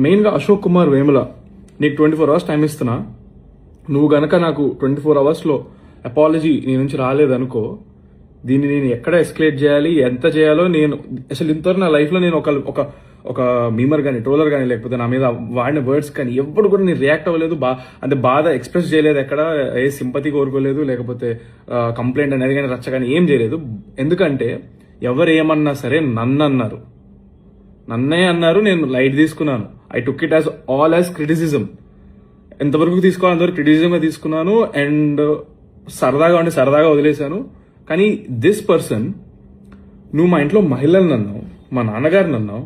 మెయిన్గా అశోక్ కుమార్ వేముల, నీకు 24 hours time ఇస్తున్నా. నువ్వు గనక నాకు 24 hours అపాలజీ నీ నుంచి రాలేదనుకో, దీన్ని నేను ఎక్కడ ఎస్కలేట్ చేయాలి, ఎంత చేయాలో నేను అసలు ఇంతవరకు నా లైఫ్లో నేను ఒక మీమర్ కానీ, ట్రోలర్ కానీ, లేకపోతే నా మీద వాడిన వర్డ్స్ కానీ ఎప్పుడు కూడా నేను రియాక్ట్ అవ్వలేదు. అంటే బాధ ఎక్స్ప్రెస్ చేయలేదు, ఎక్కడ ఏ సింపతి కోరుకోలేదు, లేకపోతే కంప్లైంట్ అనేది కానీ రచ్చ కానీ ఏం చేయలేదు. ఎందుకంటే ఎవరు ఏమన్నా సరే నన్నే అన్నారు, నేను లైట్ తీసుకున్నాను. I took it as criticism. ఎంతవరకు తీసుకోవాలి అంతవరకు క్రిటిసిజంగా తీసుకున్నాను. అండ్ సరదాగా వదిలేశాను. కానీ దిస్ పర్సన్, నువ్వు మా ఇంట్లో మహిళలను అన్నావు, మా నాన్నగారిని అన్నావు,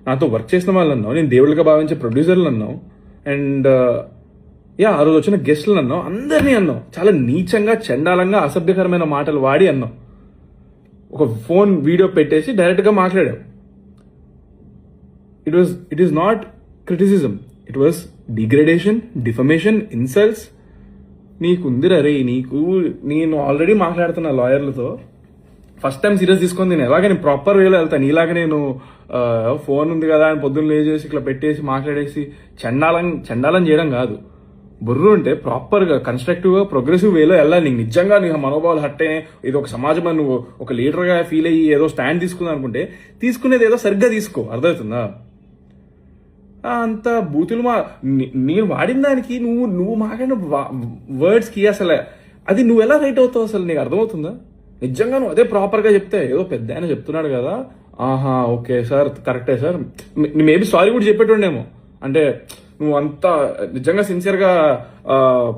నాతో వర్క్ చేసిన వాళ్ళని అన్నావు, నేను దేవుళ్ళగా భావించే ప్రొడ్యూసర్లు అన్నావు, అండ్ ఆ రోజు వచ్చిన గెస్టులను అన్నావు, అందరినీ అన్నావు. చాలా నీచంగా, చండాలంగా, అసభ్యకరమైన మాటలు వాడి అన్నావు. ఒక ఫోన్ వీడియో పెట్టేసి డైరెక్ట్గా మాట్లాడావు. It is not criticism, it was degradation, defamation, insults. నీకుందిరా రే, నేను ఆల్రెడీ మాట్లాడుతున్నా లాయర్లతో. ఫస్ట్ టైం సీరియస్ తీసుకొని నేను ప్రాపర్ వేలో వెళ్తాను. ఇలాగ నేను ఫోన్ ఉంది కదా అని పొద్దున్న లేచేసి ఇట్లా పెట్టేసి మాట్లాడేసి చండాలం చేయడం కాదు. బుర్రు ఉంటే ప్రాపర్గా, కన్స్ట్రక్టివ్గా, ప్రోగ్రెసివ్ వేలో వెళ్ళాలి. నీకు నిజంగా నీ మనోభావాలు హట్టే, ఇది ఒక సమాజం నువ్వు ఒక లీడర్గా ఫీల్ అయ్యి ఏదో స్టాండ్ తీసుకుందాం అనుకుంటే తీసుకునేది ఏదో సరిగ్గా తీసుకో. అర్థమవుతుందా? అంత బూతులు నేను వాడిన దానికి నువ్వు మాట్లాడిన వర్డ్స్కి అసలు అది నువ్వు ఎలా రైట్ అవుతావు అసలు నీకు అర్థమవుతుందా? నిజంగా నువ్వు అదే ప్రాపర్గా చెప్తే, ఏదో పెద్ద ఆయన చెప్తున్నాడు కదా, ఆహా ఓకే సార్, కరెక్టే సార్, మేబీ సారీ కూడా చెప్పేటోడేమో. అంటే నువ్వు అంతా నిజంగా సిన్సియర్గా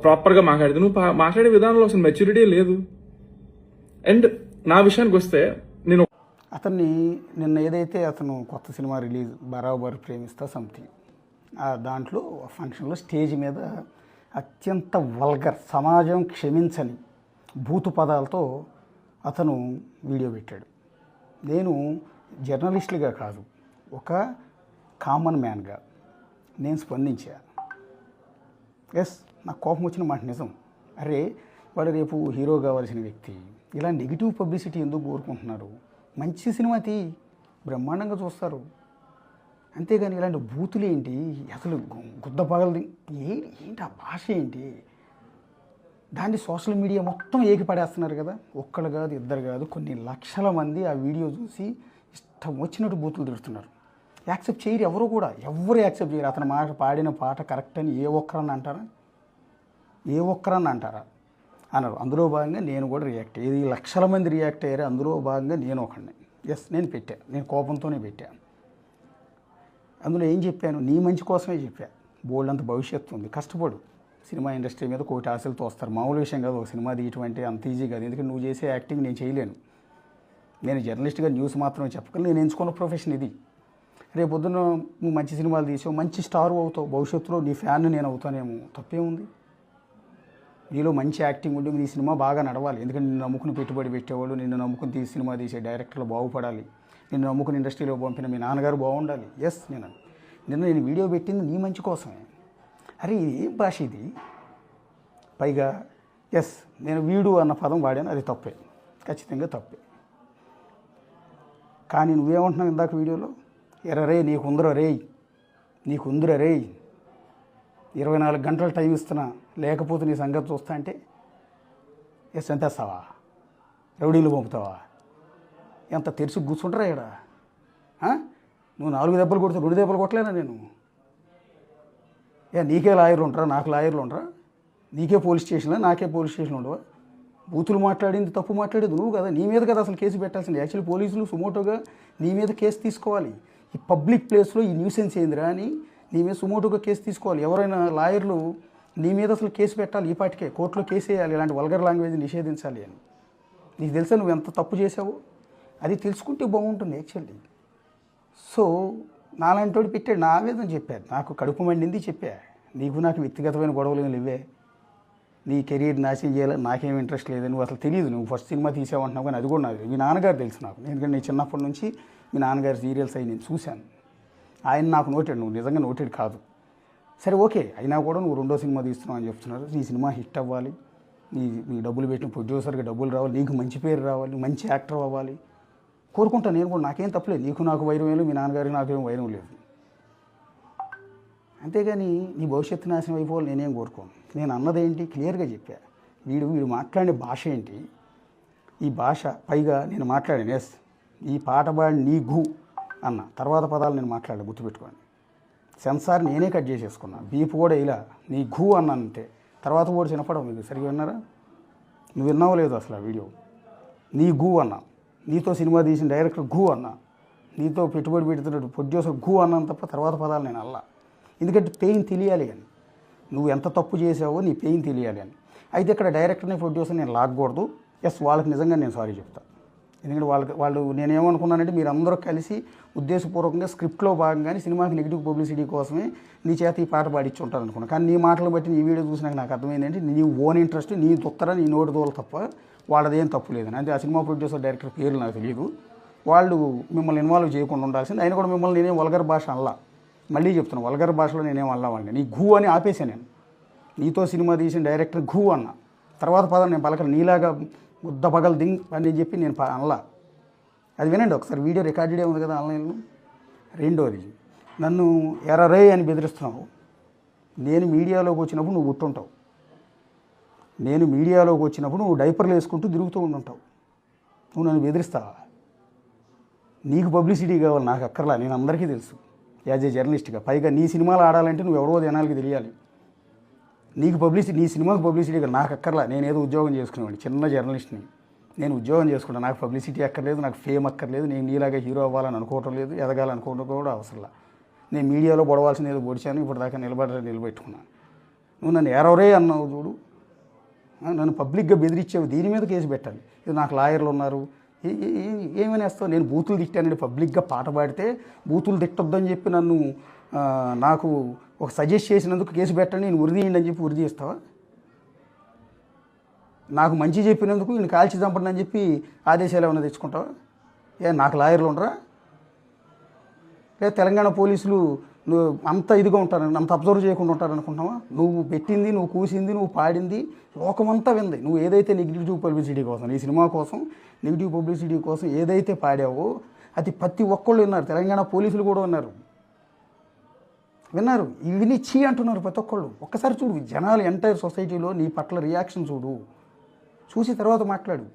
ప్రాపర్గా మాట్లాడితే, నువ్వు మాట్లాడే విధానంలో అసలు మెచ్యూరిటీ లేదు. అండ్ నా విషయానికి వస్తే, నేను అతన్ని నిన్న ఏదైతే అతను కొత్త సినిమా రిలీజ్ బరాబర్ ప్రేమిస్తా సంథింగ్, దాంట్లో ఫంక్షన్లో స్టేజ్ మీద అత్యంత వల్గర్, సమాజం క్షమించని భూతు పదాలతో అతను వీడియో పెట్టాడు. నేను జర్నలిస్టులుగా కాదు, ఒక కామన్ మ్యాన్గా నేను స్పందించా. నాకు కోపం వచ్చిన మాట నిజం. అరే వాడు రేపు హీరో కావాల్సిన వ్యక్తి, ఇలా నెగిటివ్ పబ్లిసిటీ ఎందుకు కోరుకుంటున్నారు? మంచి సినిమా బ్రహ్మాండంగా చూస్తారు. అంతేగాని ఇలాంటి బూతులు ఏంటి అసలు, గుద్ద పగలది ఏంటి, ఆ భాష ఏంటి? దాన్ని సోషల్ మీడియా మొత్తం ఏకిపడేస్తున్నారు కదా. ఒక్కళ్ళు కాదు, ఇద్దరు కాదు, కొన్ని లక్షల మంది ఆ వీడియో చూసి ఇష్టం వచ్చినట్టు బూతులు తిడుతున్నారు. యాక్సెప్ట్ చేయరు ఎవరు యాక్సెప్ట్ చేయరు. అతని మాట, పాడిన పాట కరెక్ట్ అని ఏ ఒక్కరన్నా అంటారా? అన్నారు. అందులో భాగంగా నేను కూడా రియాక్ట్ అయ్యేది. లక్షల మంది రియాక్ట్ అయ్యారు, అందులో భాగంగా నేను ఒకడిని. నేను పెట్టాను, నేను కోపంతోనే పెట్టాను. అందులో ఏం చెప్పాను? నీ మంచి కోసమే చెప్పా. బోల్డ్ అంత భవిష్యత్తు ఉంది, కష్టపడు. సినిమా ఇండస్ట్రీ మీద కోటి ఆశలతో వస్తారు. మామూలు విషయం కాదు ఒక సినిమా తీయటం అంటే, అంత ఈజీ కాదు. ఎందుకంటే నువ్వు చేసే యాక్టింగ్ నేను చేయలేను. నేను జర్నలిస్ట్గా న్యూస్ మాత్రమే చెప్పగలను. నేను ఎంచుకున్న ప్రొఫెషన్ ఇది. రేపు పొద్దున్న నువ్వు మంచి సినిమాలు తీసావు, మంచి స్టార్ అవుతావు, భవిష్యత్తులో నీ ఫ్యాన్ నేను అవుతానేమో, తప్పేముంది? నీలో మంచి యాక్టింగ్ ఉండి నీ సినిమా బాగా నడవాలి. ఎందుకంటే నిన్ను నమ్ముకుని పెట్టుబడి పెట్టేవాళ్ళు, నిన్ను నమ్ముకుని సినిమా తీసే డైరెక్టర్లు బాగుపడాలి, నిన్ను నమ్ముకుని ఇండస్ట్రీలో పంపిన మీ నాన్నగారు బాగుండాలి. నేను వీడియో పెట్టింది నీ మంచి కోసమే. అరే ఏం భాష ఇది? పైగా నేను వీడు అన్న పదం వాడాను, అది తప్పే, ఖచ్చితంగా తప్పే. కానీ నువ్వేమంటున్నావు ఇందాక వీడియోలో? నీకుందర రే 24 గంటలు టైం ఇస్తున్నా, లేకపోతే నీ సంగతి చూస్తా అంటే ఎంతేస్తావా? రౌడీలు పంపుతావా? ఎంత తెరిచి కూర్చుంటారా ఇక్కడ? నువ్వు 4 దెబ్బలు కొడితే 2 దెబ్బలు కొట్టలేనా నేను? నీకే లాయర్లు ఉంటారా, నాకు లాయర్లు ఉంటారా? నీకే పోలీస్ స్టేషన్లో, నాకే పోలీస్ స్టేషన్ ఉండవా? బూతులు మాట్లాడింది, తప్పు మాట్లాడేది నువ్వు కదా. నీ మీద కదా అసలు కేసు పెట్టాల్సింది. యాక్చువల్లీ పోలీసులు సుమోటోగా నీ మీద కేసు తీసుకోవాలి. ఈ పబ్లిక్ ప్లేస్లో ఈ న్యూసెన్స్ ఏందిరా అని నీ మీద సుమోటోగా కేసు తీసుకోవాలి. ఎవరైనా లాయర్లు నీ మీద అసలు కేసు పెట్టాలి. ఈ పాటికే కోర్టులో కేసు వేయాలి, ఇలాంటి వల్గర్ లాంగ్వేజ్ నిషేధించాలి అని. నీకు తెలుసా నువ్వు ఎంత తప్పు చేసావో? అది తెలుసుకుంటే బాగుంటుంది యాక్చువల్లీ. సో నాలాంటి వాడు పెట్టాడు, నా ఆవేదన చెప్పాను, నాకు కడుపు మండింది చెప్పా. నాకు వ్యక్తిగతమైన గొడవలు లేవే, నీ కెరీర్ నాశనం చేయాలని నాకేం ఇంట్రెస్ట్ లేదు. నువ్వు అసలు తెలియదు, నువ్వు ఫస్ట్ సినిమా తీసావంటున్నావు, కానీ అది కూడా నాకు మీ నాన్నగారు తెలుసు నాకు. ఎందుకంటే నేను చిన్నప్పటి నుంచి మీ నాన్నగారి సీరియల్స్ అవి నేను చూశాను. ఆయన నాకు నోటెడ్, నువ్వు నిజంగా నోటెడ్ కాదు. సరే ఓకే, అయినా కూడా నువ్వు 2వ సినిమా తీస్తున్నావు అని చెప్తున్నారు. నీ సినిమా హిట్ అవ్వాలి, నీ డబ్బులు పెట్టిన ప్రొడ్యూసర్కి డబ్బులు రావాలి, నీకు మంచి పేరు రావాలి, మంచి యాక్టర్ అవ్వాలి కోరుకుంటాను నేను కూడా. నాకేం తప్పలేదు. నీకు నాకు వైరం లేదు, మీ నాన్నగారికి నాకేం వైరం లేదు. అంతేగాని నీ భవిష్యత్తు నాశనం అయిపోవాలి నేనేం కోరుకోను. నేను అన్నదేంటి క్లియర్గా చెప్పా. వీడు మాట్లాడే భాష ఏంటి, ఈ భాష పైగా నేను మాట్లాడాను ఎస్ ఈ పాట పాడి నీ ఘూ అన్న తర్వాత పదాలు నేను మాట్లాడాను గుర్తుపెట్టుకోండి. సెన్సార్ నేనే కట్ చేసేసుకున్నా, బీప్ కూడా ఇలా నీ ఘూ అన్నంతే. తర్వాత కూడా చిన్నపడవు మీకు సరిగ్గా విన్నారా? నువ్వు విన్నావో లేదు అసలు ఆ వీడియో. నీ ఘూ అన్నా, నీతో సినిమా తీసిన డైరెక్టర్ ఘూ అన్నా, నీతో పెట్టుబడి పెడుతున్నట్టు ప్రొడ్యూసర్ ఘూ అన్నాను తప్ప తర్వాత పదాలు నేను అల్లా. ఎందుకంటే పెయిన్ తెలియాలి అని, నువ్వు ఎంత తప్పు చేసావో నీ పెయిన్ తెలియాలి అని. అయితే ఇక్కడ డైరెక్టర్ని ప్రొడ్యూసర్ నేను లాగకూడదు. ఎస్ వాళ్ళకి నిజంగా నేను సారీ చెప్తాను. ఎందుకంటే వాళ్ళు నేనేమనుకున్నానంటే మీరు అందరూ కలిసి ఉద్దేశపూర్వకంగా స్క్రిప్ట్లో భాగంగానే సినిమాకి నెగిటివ్ పబ్లిసిటీ కోసమే నీ చేత ఈ పాట పాడించి ఉంటారు అనుకున్నాను. కానీ నీ మాటలు బట్టి నీ వీడియో చూసినాక నాకు అర్థమైంది నీ ఓన్ ఇంట్రెస్ట్, నీ దుత్తర, నీ నోటి దోల తప్ప వాళ్ళదేం తప్పు లేదని. అంటే ఆ సినిమా ప్రొడ్యూసర్ డైరెక్టర్ పేర్లు నాకు తెలియదు. వాళ్ళు మిమ్మల్ని ఇన్వాల్వ్ చేయకుండా ఉండాల్సింది. ఆయన కూడా మిమ్మల్ని నేనేం వల్గర్ భాష అల్లా, మళ్ళీ చెప్తున్నాను వల్గర్ భాషలో నేనేం అల్లా వాళ్ళని. నీ ఘూ అని ఆపేసాను నేను. నీతో సినిమా తీసిన డైరెక్టర్ ఘూ అన్న తర్వాత పదం నేను పలకలు నీలాగా ముద్ద పగలు దింగ్ అని చెప్పి నేను అనలా. అది వినండి ఒకసారి, వీడియో రికార్డెడే ఉంది కదా ఆన్లైన్లో. రెండోది, నన్ను ఎర్రరే అని బెదిరిస్తున్నావు. నేను మీడియాలోకి వచ్చినప్పుడు నువ్వు గుర్తుంటావు. నేను మీడియాలోకి వచ్చినప్పుడు నువ్వు డైపర్లు వేసుకుంటూ తిరుగుతూ ఉంటుంటావు. నువ్వు నన్ను బెదిరిస్తావా? నీకు పబ్లిసిటీ కావాలి, నాకు అక్కర్లా. నేను అందరికీ తెలుసు యాజ్ ఏ జర్నలిస్ట్గా. పైగా నీ సినిమాలు ఆడాలంటే నువ్వు ఎవరో జనాలకి తెలియాలి. నీకు పబ్లిసిటీ, నీ సినిమాకి పబ్లిసిటీ కాదు, నాకు అక్కర్లా. నేను ఏదో ఉద్యోగం చేసుకునేవాడిని, చిన్న జర్నలిస్ట్ని. నేను ఉద్యోగం చేసుకుంటాను, నాకు పబ్లిసిటీ అక్కర్లేదు, నాకు ఫేమ్ అక్కర్లేదు. నేను నీలాగా హీరో అవ్వాలని అనుకోవటం లేదు, ఎదగాలనుకోవడం కూడా అవసరంలా. నేను మీడియాలో పొడవాల్సింది ఏదో పొడిచాను, ఇప్పుడు దాకా నిలబెట్టుకున్నాను. నువ్వు నన్ను ఎరవరే అన్నావు చూడు, నన్ను పబ్లిక్గా బెదిరించావు, దీని మీద కేసు పెట్టాలి. ఇది నాకు లాయర్లు ఉన్నారు, ఏమని వేస్తావు? నేను బూతులు తిట్టానండి, పబ్లిక్గా పాట పాడితే బూతులు తిట్టొద్దని చెప్పి నన్ను నాకు ఒక సజెస్ట్ చేసినందుకు కేసు పెట్టండి, నేను ఉరిదీయండి అని చెప్పి ఉరిది ఇస్తావా? నాకు మంచి చెప్పినందుకు నేను కాల్చి చంపండి అని చెప్పి ఆదేశాలు ఏమైనా తెచ్చుకుంటావా? నాకు లాయర్లు ఉండరా? లేదా తెలంగాణ పోలీసులు నువ్వు అంత ఇదిగా ఉంటారు, అంత అబ్జర్వ్ చేయకుండా ఉంటారనుకుంటున్నావా? నువ్వు పెట్టింది, నువ్వు కూసింది, నువ్వు పాడింది లోకమంతా వింది. నువ్వు ఏదైతే నెగిటివ్ పబ్లిసిటీ కోసం, ఈ సినిమా కోసం నెగిటివ్ పబ్లిసిటీ కోసం ఏదైతే పాడావో అది ప్రతి ఒక్కళ్ళు విన్నారు. తెలంగాణ పోలీసులు కూడా విన్నారు. ఇవి చీ అంటున్నారు ప్రతి ఒక్కళ్ళు. ఒక్కసారి చూడు, జనాలు ఎంటైర్ సొసైటీలో నీ పట్ల రియాక్షన్ చూసి తర్వాత మాట్లాడు.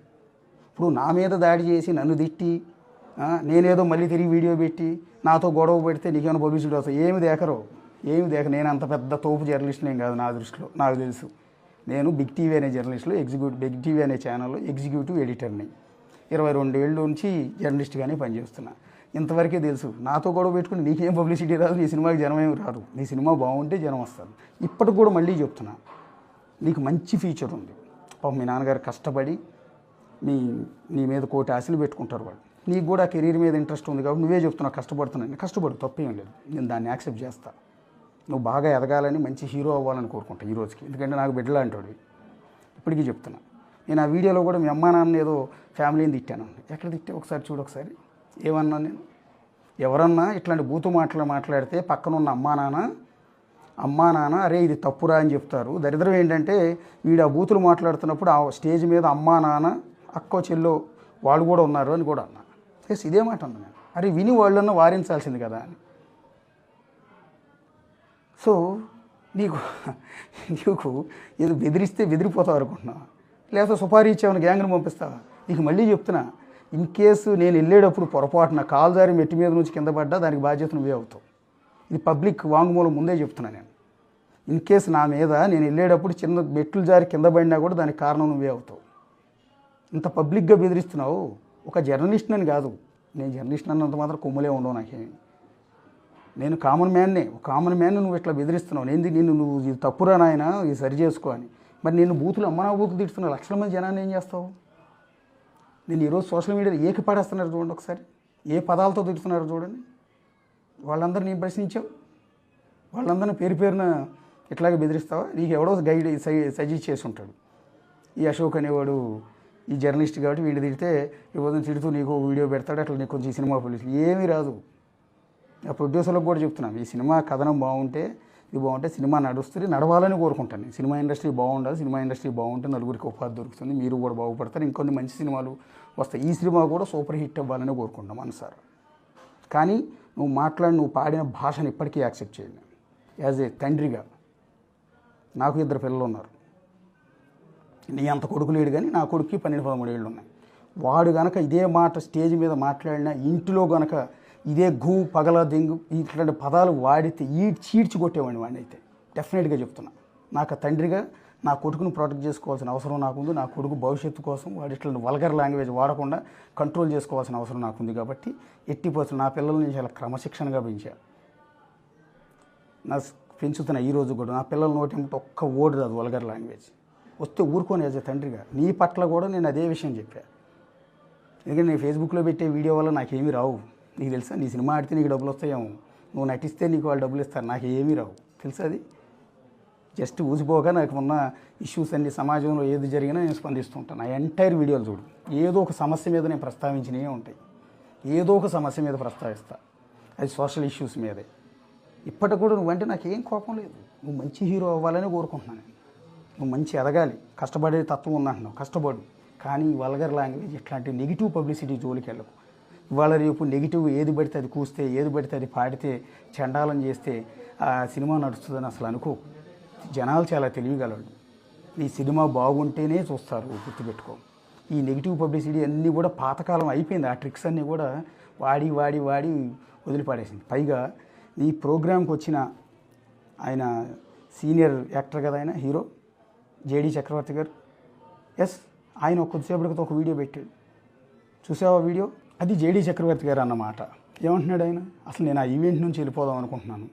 ఇప్పుడు నా మీద దాడి చేసి నన్ను తిట్టి నేనేదో మళ్ళీ తిరిగి వీడియో పెట్టి నాతో గొడవ పెడితే నీకేమైనా పబ్లిసిటీ వస్తాయి? ఏమి దేక. నేను అంత పెద్ద తోపు జర్నలిస్ట్ని ఏం కాదు నా దృష్టిలో, నాకు తెలుసు. నేను బిగ్ టీవీ అనే జర్నలిస్ట్లో బిగ్ టీవీ అనే ఛానల్లో ఎగ్జిక్యూటివ్ ఎడిటర్ని. 22 ఏళ్ళ నుంచి జర్నలిస్ట్గానే పనిచేస్తున్నా. ఇంతవరకే తెలుసు. నాతో గొడవ పెట్టుకుని నీకేం పబ్లిసిటీ రాదు, నీ సినిమాకి జనం ఏమి రారు. నీ సినిమా బాగుంటే జనం వస్తారు. ఇప్పటికి కూడా మళ్ళీ చెప్తున్నా, నీకు మంచి ఫ్యూచర్ ఉంది. పాపం మీ నాన్నగారు కష్టపడి నీ మీద కోటి ఆశలు పెట్టుకుంటారు వాళ్ళు. నీకు కూడా కెరీర్ మీద ఇంట్రెస్ట్ ఉంది కాబట్టి నువ్వే చెప్తున్నావు కష్టపడుతున్నాను. కష్టపడు, తప్పేం లేదు, నేను దాన్ని యాక్సెప్ట్ చేస్తా. నువ్వు బాగా ఎదగాలని, మంచి హీరో అవ్వాలని కోరుకుంటా ఈ రోజుకి. ఎందుకంటే నాకు బిడ్డలా అంటాడు, ఇప్పటికీ చెప్తున్నా. నేను ఆ వీడియోలో కూడా మీ అమ్మా నాన్న ఏదో ఫ్యామిలీని తిట్టాను. ఎక్కడ తిట్టే ఒకసారి చూడు. ఒకసారి ఏమన్నా నేను ఎవరన్నా ఇట్లాంటి బూతు మాట్లాడితే పక్కనున్న అమ్మా నాన్న అరే ఇది తప్పురా అని చెప్తారు. దరిద్రం ఏంటంటే వీడు ఆ బూతులు మాట్లాడుతున్నప్పుడు ఆ స్టేజ్ మీద అమ్మా నాన్న అక్కో చెల్లో వాళ్ళు కూడా ఉన్నారు అని కూడా అన్నా. ఎస్, ఇదే మాట అన్నా నేను. అరే విని వాళ్ళన్నా వారించాల్సింది కదా అని. సో నీకు ఏదో బెదిరిస్తే బెదిరిపోతావు అనుకుంటున్నావా? లేకపోతే సుపారీ ఇచ్చామని గ్యాంగ్ని పంపిస్తావా? నీకు మళ్ళీ చెప్తున్నా, ఇన్ కేసు నేను వెళ్ళేటప్పుడు పొరపాటున కాలు జారి మెట్టి మీద నుంచి కింద పడ్డా దానికి బాధ్యత నువ్వే అవుతావు. ఇది పబ్లిక్ వాంగ్మూలం ముందే చెప్తున్నా నేను. ఇన్ కేసు నా మీద నేను వెళ్ళేటప్పుడు చిన్న మెట్లు జారి కింద పడినా కూడా దానికి కారణం నువ్వే అవుతావు. ఇంత పబ్లిక్గా బెదిరిస్తున్నావు. ఒక జర్నలిస్ట్ అని కాదు, నేను జర్నలిస్ట్ అన్నంత మాత్రం కొమ్ములే ఉండవు నాకేమి. నేను కామన్ మ్యాన్నే. ఒక కామన్ మ్యాన్ నువ్వు ఇట్లా బెదిరిస్తున్నావు. నువ్వు ఇది తప్పురా నాయన, ఇది సరి చేసుకో అని. మరి నేను బూతులు అమ్మనా బూతులు తిడుతున్నా లక్షల మంది జనాన్ని ఏం చేస్తావు? నేను ఈరోజు సోషల్ మీడియాలో ఏకి పడేస్తున్నారు చూడండి ఒకసారి, ఏ పదాలతో తిడుతున్నారు చూడండి. వాళ్ళందరూ నేను ప్రశ్నించావు, వాళ్ళందరినీ పేరున ఇట్లాగే బెదిరిస్తావా? నీకు ఎవడో గైడ్ సజెస్ట్ చేసి ఉంటాడు. ఈ అశోక్ అనేవాడు ఈ జర్నలిస్ట్ కాబట్టి వీడిని తిడితే ఇవ్వదని తిడుతూ నీకు వీడియో పెడతాడు, అట్లా నీకు కొంచెం సినిమా పోలీసులు ఏమీ రాదు. ఆ ప్రొడ్యూసర్లకు కూడా చెప్తున్నాను, ఈ సినిమా కథనం బాగుంటే ఇది బాగుంటే సినిమా నడవాలని కోరుకుంటాను. నేను సినిమా ఇండస్ట్రీ బాగుండాలి, సినిమా ఇండస్ట్రీ బాగుంటే నలుగురికి ఉపాధి దొరుకుతుంది, మీరు కూడా బాగుపడతారు, ఇంకొన్ని మంచి సినిమాలు వస్తాయి. ఈ సినిమా కూడా సూపర్ హిట్ అవ్వాలని కోరుకుంటాం మనసారా. కానీ నువ్వు పాడిన భాషను ఇప్పటికీ యాక్సెప్ట్ చేయండి. యాజ్ ఏ తండ్రిగా నాకు 2 పిల్లలు ఉన్నారు. నీ అంత కొడుకు లేడు, కానీ నా కొడుక్కి 12-13 ఏళ్ళు ఉన్నాయి. వాడు గనక ఇదే మాట స్టేజ్ మీద మాట్లాడినా, ఇంటిలో గనక ఇదే ఘూ పగల దెంగు ఇట్లాంటి పదాలు వాడితే చీడ్చి కొట్టేవాడిని వాడిని. అయితే డెఫినెట్గా చెప్తున్నా, నాకు తండ్రిగా నా కొడుకును ప్రొటెక్ట్ చేసుకోవాల్సిన అవసరం నాకుంది. నా కొడుకు భవిష్యత్తు కోసం వాడు ఇట్లాంటి వల్గర్ లాంగ్వేజ్ వాడకుండా కంట్రోల్ చేసుకోవాల్సిన అవసరం నాకుంది. కాబట్టి ఎట్టి పరిస్థితుల్లో నా పిల్లల్ని నేను చాలా క్రమశిక్షణగా పెంచా. నా పెంచుతున్నా ఈ రోజు కూడా. నా పిల్లల నోటి ఒక్క ఓడి రాదు వల్గర్ లాంగ్వేజ్. వస్తే ఊరుకొని యాజ్ తండ్రిగా నీ పట్ల కూడా నేను అదే విషయం చెప్పా. ఎందుకంటే నేను ఫేస్బుక్లో పెట్టే వీడియో వల్ల నాకేమీ రావు. నీకు తెలుసా, నీ సినిమా ఆడితే నీకు డబ్బులు వస్తాయేమో, నువ్వు నటిస్తే నీకు వాళ్ళు డబ్బులు ఇస్తారు, నాకు ఏమీ రావు తెలుసా. అది జస్ట్ ఊసిపోగా నాకు ఉన్న ఇష్యూస్ అన్ని సమాజంలో ఏది జరిగినా నేను స్పందిస్తుంటాను. నా ఎంటైర్ వీడియోలు చూడు, ఏదో ఒక సమస్య మీద నేను ప్రస్తావించినవే ఉంటాయి. ఏదో ఒక సమస్య మీద ప్రస్తావిస్తా, అది సోషల్ ఇష్యూస్ మీదే. ఇప్పటికి కూడా నువ్వంటే నాకు ఏం కోపం లేదు. నువ్వు మంచి హీరో అవ్వాలని కోరుకుంటున్నాను. నువ్వు మంచి ఎదగాలి, కష్టపడే తత్వం ఉందంటున్నావు, కష్టపడు. కానీ వల్గర్ లాంగ్వేజ్ ఇట్లాంటి నెగిటివ్ పబ్లిసిటీ జోలికి వెళ్ళకు. ఇవాళ రేపు నెగిటివ్ ఏది పడితే అది కూస్తే, ఏది పడితే అది పాడితే, చండాలం చేస్తే ఆ సినిమా నడుస్తుందని అసలు అనుకో. జనాలు చాలా తెలియగలరు. ఈ సినిమా బాగుంటేనే చూస్తారు, గుర్తుపెట్టుకో. ఈ నెగిటివ్ పబ్లిసిటీ అన్నీ కూడా పాతకాలం అయిపోయింది. ఆ ట్రిక్స్ అన్నీ కూడా వాడి వాడి వాడి వదిలిపడేసింది. పైగా ఈ ప్రోగ్రాంకి వచ్చిన ఆయన సీనియర్ యాక్టర్ కదా, ఆయన హీరో జేడీ చక్రవర్తి గారు. ఎస్, ఆయన కొద్దిసేపటికి ఒక వీడియో పెట్టాడు, చూసావా వీడియో? అది జేడీ చక్రవర్తి గారు అన్నమాట. ఏమంటున్నాడు ఆయన? అసలు నేను ఆ ఈవెంట్ నుంచి వెళ్ళిపోదాం అనుకుంటున్నాను.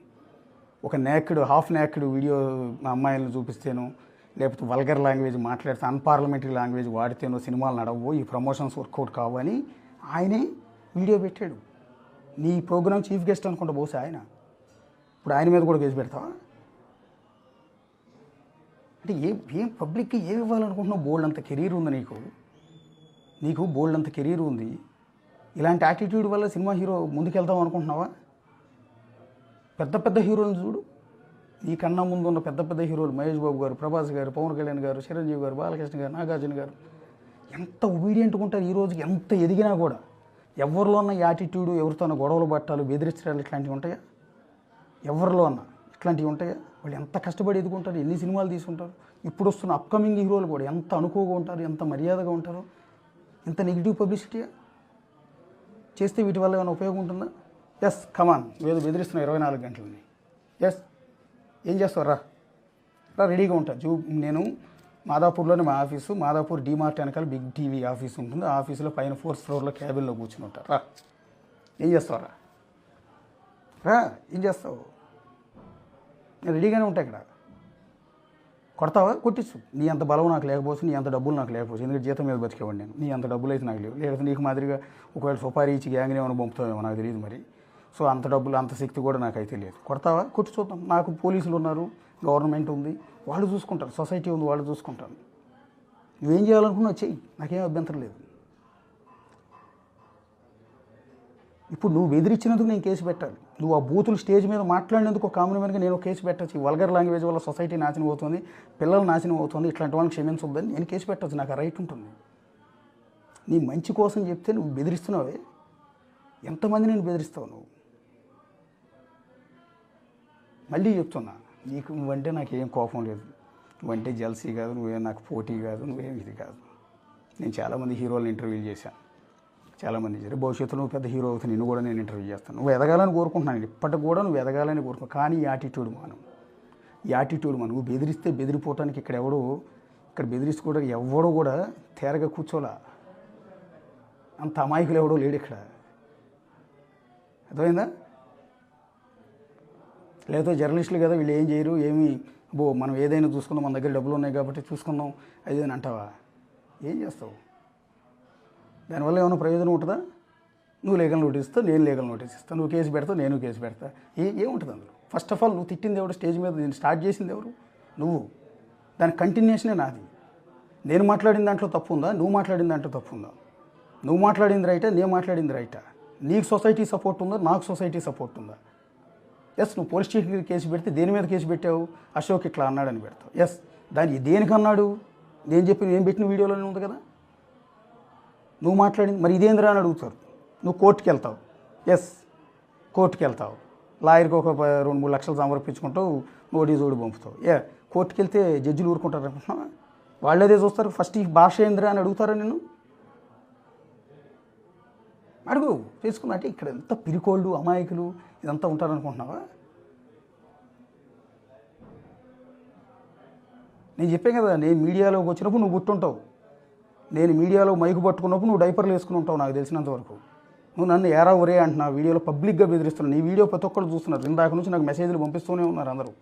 ఒక నేక్డ్, హాఫ్ నేక్డ్ వీడియో మా అమ్మాయిలను చూపిస్తేనో, లేకపోతే వల్గర్ లాంగ్వేజ్ మాట్లాడితే, అన్పార్లమెంటరీ లాంగ్వేజ్ వాడితేనో సినిమాలు నడవో, ఈ ప్రమోషన్స్ వర్కౌట్ కావు అని ఆయనే వీడియో పెట్టాడు. నీ ప్రోగ్రామ్ చీఫ్ గెస్ట్ అనుకుంటా బహుశా ఆయన. ఇప్పుడు ఆయన మీద కూడా కేసు పెడతావా? అంటే ఏం పబ్లిక్కి ఏమి ఇవ్వాలనుకుంటున్నావు? బోల్డ్ అంత కెరీర్ ఉంది నీకు బోల్డ్ అంత కెరీర్ ఉంది. ఇలాంటి యాటిట్యూడ్ వల్ల సినిమా హీరో ముందుకెళ్తాం అనుకుంటున్నావా? పెద్ద పెద్ద హీరోలను చూడు, ఈ కన్నా ముందు ఉన్న పెద్ద పెద్ద హీరోలు మహేష్ బాబు గారు, ప్రభాస్ గారు, పవన్ కళ్యాణ్ గారు, చిరంజీవి గారు, బాలకృష్ణ గారు, నాగార్జున గారు ఎంత ఒబీడియంట్గా ఉంటారు. ఈ రోజుకి ఎంత ఎదిగినా కూడా ఎవరిలో ఉన్న యాటిట్యూడ్, ఎవరితో గొడవలు పట్టాలు, బెదిరించడాలు ఇట్లాంటివి ఉంటాయా? ఎవరిలో అన్నా ఇట్లాంటివి ఉంటాయా? వాళ్ళు ఎంత కష్టపడి ఎదుగుంటారు, ఎన్ని సినిమాలు తీసుకుంటారు. ఇప్పుడు వస్తున్న అప్కమింగ్ హీరోలు కూడా ఎంత అనుకోగా ఉంటారు, ఎంత మర్యాదగా ఉంటారు. ఎంత నెగిటివ్ పబ్లిసిటీ చేస్తే వీటి వల్ల ఏమైనా ఉపయోగం ఉంటుందా? ఎస్, కమాన్, ఏదో బెదిరిస్తున్నా 24 గంటలని. ఎస్, ఏం చేస్తావు? రా రెడీగా ఉంటా. నేను మాదాపూర్లోనే మా ఆఫీసు, మాదాపూర్ డీమార్ట్ వెనకాల బిగ్ టీవీ ఆఫీస్ ఉంటుంది. ఆ ఆఫీసులో పైన 4th ఫ్లోర్లో క్యాబిన్లో కూర్చుని ఉంటా. రా, ఏం చేస్తావు? రా ఏం చేస్తావు? నేను రెడీగానే ఉంటా. ఇక్కడ కొడతావా? కొట్టించు. నీ అంత బలం నాకు లేకపోవచ్చు, నీ అంత డబ్బులు నాకు లేకపోవచ్చు. ఎందుకంటే జీతం మీద బతికేవాడు నేను. నీ అంత డబ్బులు అయితే నాకు లేవు. లేకపోతే నీకు మాదిరిగా ఒకవేళ సుపారీ ఇచ్చి గ్యాంగ్ని ఏమైనా పంపుతావేమో నాకు తెలియదు మరి. సో అంత డబ్బులు, అంత శక్తి కూడా నాకు అయితే లేదు. కొడతావా? కొట్టి చూద్దాం. నాకు పోలీసులు ఉన్నారు, గవర్నమెంట్ ఉంది, వాళ్ళు చూసుకుంటారు, సొసైటీ ఉంది, వాళ్ళు చూసుకుంటారు. నువ్వేం చేయాలనుకున్నావు చెయ్యి, నాకేం అభ్యంతరం లేదు. ఇప్పుడు నువ్వు బెదిరించినందుకు నేను కేసు పెట్టాలి. నువ్వు ఆ బూతులు స్టేజ్ మీద మాట్లాడినందుకు ఒక కామన్గా నేను కేసు పెట్టచ్చు. వల్గర్ లాంగ్వేజ్ వల్ల సొసైటీ నాశనం అవుతుంది, పిల్లలు నాశనం అవుతుంది, ఇట్లాంటి వాళ్ళని క్షమించొద్దని నేను కేసు పెట్టచ్చు. నాకు ఆ రైట్ ఉంటుంది. నీ మంచి కోసం చెప్తే నువ్వు బెదిరిస్తున్నావే, ఎంతమంది నేను బెదిరిస్తావు నువ్వు? మళ్ళీ చెప్తున్నా, నీకు నువ్వంటే నాకు ఏం కోపం లేదు, నువ్వంటే జల్సీ కాదు, నువ్వేం నాకు పోటీ కాదు, నువ్వేం ఇది కాదు. నేను చాలామంది హీరోలను ఇంటర్వ్యూ చేశాను, చాలామంది చేశారు. భవిష్యత్తులో నువ్వు పెద్ద హీరో అవుతుంది, నిన్ను కూడా నేను ఇంటర్వ్యూ చేస్తాను. నువ్వు ఎదగాలని కోరుకుంటున్నాను, ఇప్పటికి కూడా నువ్వు ఎదగాలని కోరుకో. కానీ యాటిట్యూడ్ మనం నువ్వు బెదిరిస్తే బెదిరిపోవటానికి ఇక్కడ బెదిరించుకోవడానికి ఎవడో కూడా తేరగా కూర్చోలా. అంత అమాయకులు ఎవడో లేడు ఇక్కడ, అర్థమైందా? లేకపోతే జర్నలిస్టులు కదా, వీళ్ళు ఏం చేయరు, మనం ఏదైనా చూసుకుందాం, మన దగ్గర డబ్బులు ఉన్నాయి కాబట్టి చూసుకుందాం అది అని అంటావా? ఏం చేస్తావు? దానివల్ల ఏమైనా ప్రయోజనం ఉంటుందా? నువ్వు లీగల్ నోటీస్ ఇస్తావు, నేను లీగల్ నోటీస్ ఇస్తాను, నువ్వు కేసు పెడతావు, నేను కేసు పెడతా. ఏముంటుంది అందులో? ఫస్ట్ ఆఫ్ ఆల్ నువ్వు తిట్టింది ఎవరు? స్టేజ్ మీద నేను స్టార్ట్ చేసింది ఎవరు? నువ్వు. దాని కంటిన్యూషనే నాది. నేను మాట్లాడిన దాంట్లో తప్పు ఉందా? నువ్వు మాట్లాడిన దాంట్లో తప్పు ఉందా? నువ్వు మాట్లాడింది రైటా, నేను మాట్లాడింది రైటా? నీకు సొసైటీ సపోర్ట్ ఉందా, నాకు సొసైటీ సపోర్ట్ ఉందా? ఎస్, నువ్వు పోలీస్ స్టేషన్కి కేసు పెడితే దేని మీద కేసు పెట్టావు? అశోక్ ఇట్లా అన్నాడని పెడతావు. ఎస్, దాన్ని దేనికన్నాడు? నేను పెట్టిన వీడియోలోనే ఉంది కదా. నువ్వు మాట్లాడింది మరి ఇదేంద్రా అని అడుగుతారు. నువ్వు కోర్టుకి వెళ్తావు. ఎస్, కోర్టుకి వెళ్తావు. లాయర్కి ఒక 2-3 లక్షలు సమర్పించుకుంటావు, నోటీస్ ఓడి పంపుతావు. కోర్టుకి వెళ్తే జడ్జిలు ఊరుకుంటారు అనుకుంటున్నావా? వాళ్ళేదే చూస్తారు. ఫస్ట్ ఈ భాష ఏంద్రా అని అడుగుతారా నిన్ను? అడుగు చేసుకున్నట్టే. ఇక్కడ ఎంత పిరికోళ్ళు అమాయకులు ఇదంతా ఉంటారనుకుంటున్నావా? నేను చెప్పాను కదా, నేను మీడియాలోకి వచ్చినప్పుడు నువ్వు గుర్తుంటావు. నేను మీడియాలో మైకు పట్టుకున్నప్పుడు నువ్వు డైపర్లు వేసుకుని ఉంటావు నాకు తెలిసినంత వరకు. నువ్వు నన్ను ఏరా ఒరే అంటున్నావు, వీడియోలో పబ్లిక్గా బెదిరిస్తున్నావు. నీ వీడియో ప్రతి ఒక్కరు చూస్తున్నారు. ఇందాక నుంచి నాకు మెసేజ్లు పంపిస్తూనే ఉన్నారు అందరూ.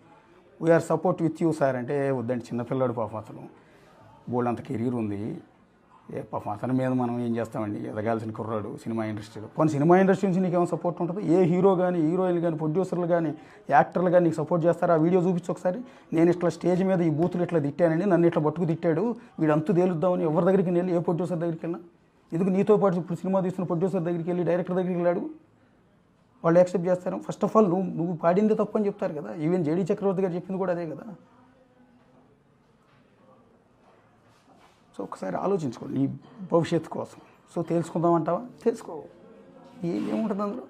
We are support with you sir అంటే వద్దండి, చిన్నపిల్లాడు పాపం అతను, బోల్డ్ అంత కెరీర్ ఉంది. పాపం అతని మీద మనం ఏం చేస్తామండి, ఎదగాల్సిన కుర్రాడు సినిమా ఇండస్ట్రీలో. కొన్ని సినిమా ఇండస్ట్రీ నుంచి నీకేమో సపోర్ట్ ఉంటుంది? ఏ హీరో కానీ, హీరోయిన్ కానీ, ప్రొడ్యూసర్లు కానీ, యాక్టర్లు కానీ నీకు సపోర్ట్ చేస్తారా? ఆ వీడియో చూపించి ఒకసారి. నేను ఇట్లా స్టేజ్ మీద ఈ బూతులు ఇట్లా తిట్టానండి, నన్ను ఇట్లా పట్టుకు తిట్టాడు, వీడు అంతు తేలుద్దామని ఎవరి దగ్గరికి వెళ్ళి, ఏ ప్రొడ్యూసర్ దగ్గరికి వెళ్ళినా, ఎందుకు నీతో పాటు ఇప్పుడు సినిమా తీస్తున్న ప్రొడ్యూసర్ దగ్గరికి వెళ్ళి, డైరెక్టర్ దగ్గరికి వెళ్ళాడు, వాళ్ళు యాక్సెప్ట్ చేస్తారు? ఫస్ట్ ఆఫ్ ఆల్ నువ్వు పాడిందే తప్పు అని చెప్తారు కదా. ఈవెన్ జేడీ చక్రవర్తి గారు చెప్పింది కూడా అదే కదా. సో ఒకసారి ఆలోచించుకోండి ఈ భవిష్యత్తు కోసం. సో తెలుసుకుందామంటావా? తెలుసుకో, ఏముంటుంది అందులో.